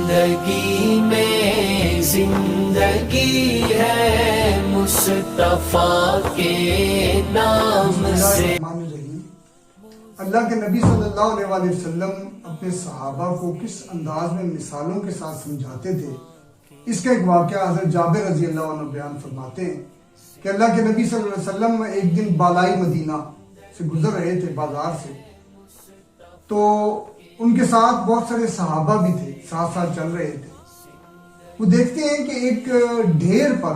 زندگی میں زندگی ہے مصطفیٰ کے نام سے۔ اللہ کے نبی صلی اللہ علیہ وسلم اپنے صحابہ کو کس انداز میں مثالوں کے ساتھ سمجھاتے تھے، اس کا ایک واقعہ حضرت جابر رضی اللہ عنہ بیان فرماتے ہیں کہ اللہ کے نبی صلی اللہ علیہ وسلم ایک دن بالائی مدینہ سے گزر رہے تھے بازار سے، تو ان کے ساتھ بہت سارے صحابہ بھی تھے، ساتھ ساتھ چل رہے تھے۔ وہ دیکھتے ہیں کہ ایک ڈھیر پر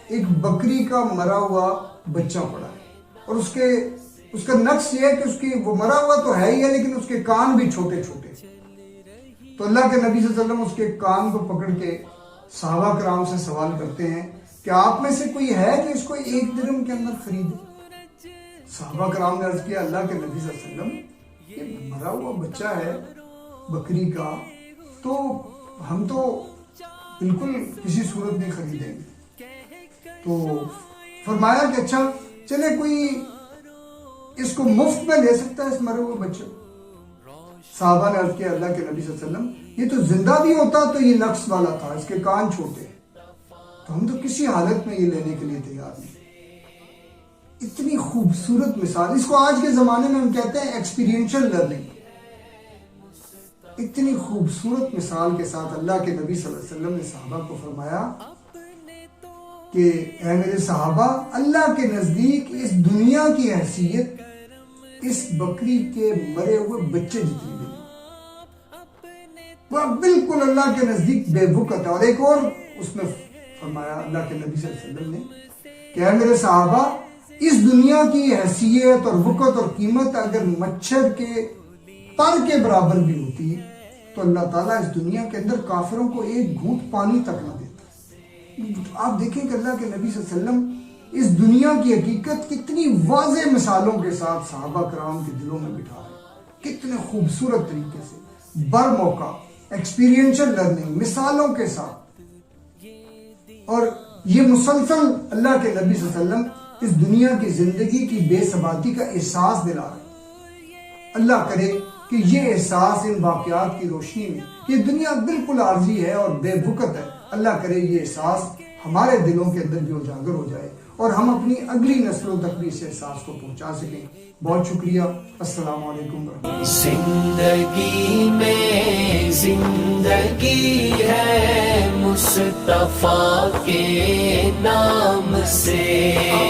ایک بکری کا مرا ہوا بچہ پڑا ہے، اور اس کا نقص یہ ہے کہ وہ مرا ہوا تو ہے ہی ہے، لیکن اس کے کان بھی چھوٹے چھوٹے۔ تو اللہ کے نبی صلی اللہ علیہ وسلم اس کے کان کو پکڑ کے صحابہ کرام سے سوال کرتے ہیں کہ آپ میں سے کوئی ہے کہ اس کو 1 درہم کے اندر خریدے؟ صحابہ کرام نے عرض کیا اللہ کے نبی صلی اللہ علیہ وسلم، یہ مرا ہوا بچہ ہے بکری کا، تو ہم تو بالکل کسی صورت نہیں خریدیں گے۔ تو فرمایا کہ اچھا چلے کوئی اس کو مفت میں لے سکتا ہے اس مرے ہوئے بچے کو؟ صحابہ نے عرض کیا اللہ کے نبی صلی اللہ علیہ وسلم، یہ تو زندہ بھی ہوتا تو یہ نقص والا تھا، اس کے کان چھوٹے، تو ہم تو کسی حالت میں یہ لینے کے لیے تیار نہیں۔ اتنی خوبصورت مثال، اس کو آج کے زمانے میں ہم کہتے ہیں ایکسپیرینشل لرننگ۔ اتنی خوبصورت مثال کے ساتھ اللہ کے نبی صلی اللہ علیہ وسلم نے صحابہ کو فرمایا کہ اے میرے صحابہ، اللہ کے نزدیک اس دنیا کی حیثیت اس بکری کے مرے ہوئے بچے جتنی بھی نہیں، وہ بالکل اللہ کے نزدیک بے وقت ہے۔ اور ایک اور اس میں فرمایا اللہ کے نبی صلی اللہ علیہ وسلم نے کہ اے میرے صحابہ، اس دنیا کی حیثیت اور وقت اور قیمت اگر مچھر کے پر کے برابر بھی ہوتی تو اللہ تعالیٰ اس دنیا کے اندر کافروں کو ایک گھونٹ پانی تک نہ دیتا۔ آپ دیکھیں کہ اللہ کے نبی صلی اللہ علیہ وسلم اس دنیا کی حقیقت کتنی واضح مثالوں کے ساتھ صحابہ کرام کے دلوں میں بٹھا رہے ہیں، کتنے خوبصورت طریقے سے، بر موقع ایکسپیرینشل لرننگ، مثالوں کے ساتھ۔ اور یہ مسلسل اللہ کے نبی صلی اللہ علیہ وسلم اس دنیا کی زندگی کی بے ثباتی کا احساس دلا رہے ہیں۔ اللہ کرے کہ یہ احساس ان واقعات کی روشنی میں، یہ دنیا بالکل عارضی ہے اور بے وقت ہے، اللہ کرے یہ احساس ہمارے دلوں کے اندر بھی اجاگر ہو جائے اور ہم اپنی اگلی نسلوں تک بھی اس احساس کو پہنچا سکیں۔ بہت شکریہ، السلام علیکم ورحمۃ اللہ۔ زندگی میں زندگی ہے مصطفیٰ کے نام سے۔